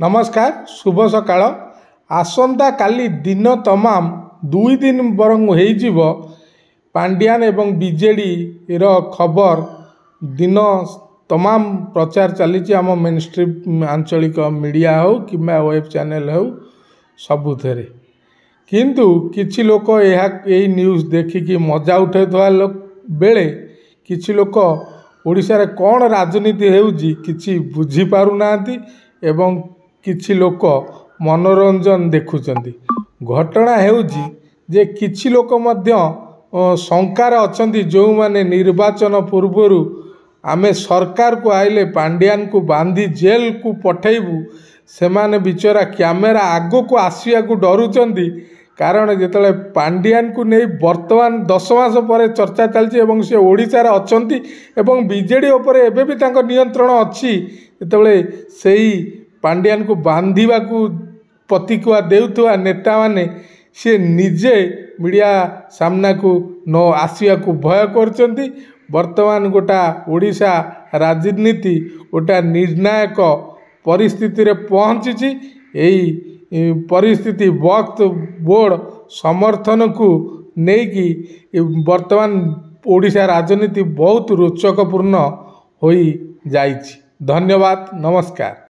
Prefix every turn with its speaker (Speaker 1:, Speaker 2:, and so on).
Speaker 1: नमस्कार शुभ सकाळ आसंता काली दिन तमाम 2 दिन बरंग हो पांड्यान एवं बीजेडी रो खबर दिन तमाम प्रचार चली आम मेन स्ट्रीम आंचलिक मीडिया हो कि वेब चैनल हो सबुथे किंतु किछि लोक यही न्यूज देखिकी मजा उठा बेले किछि लोक ओडिशा रे कौन राजनीति हेउजी किछि बुझी पारुना एवं किछि लोक मनोरंजन देखुचंती। घटना हेउजी जे किछि लोक मध्य शंकार अछंती जो माने निर्वाचन पूर्वरु आमे सरकार को आइले पांड्यान को बांधी जेल को पठेबू से माने बिचरा कैमेरा आगो को आसिया को डरुचंती कारण जेतले पांड्यान को नहीं वर्तमान 10 मास पर चर्चा चलती एवं से ओडिशार अछंती एवं बीजेडी ऊपर एबे भी तांको नियंत्रण अच्छी जेतले सेही पांड्यान को बांधिबा को प्रतिक्रिया देउथुआ नेता माने से निजे मीडिया सामना को न आसिया को भय करचंती। वर्तमान गोटा ओडिशा राजनीति गोटा निर्णायक परिस्थिति रे पहुंची यही परिस्थिति वक्त बोर्ड समर्थन को नेकी वर्तमान ओडिशा राजनीति बहुत रोचकपूर्ण हो जाइछि। धन्यवाद नमस्कार।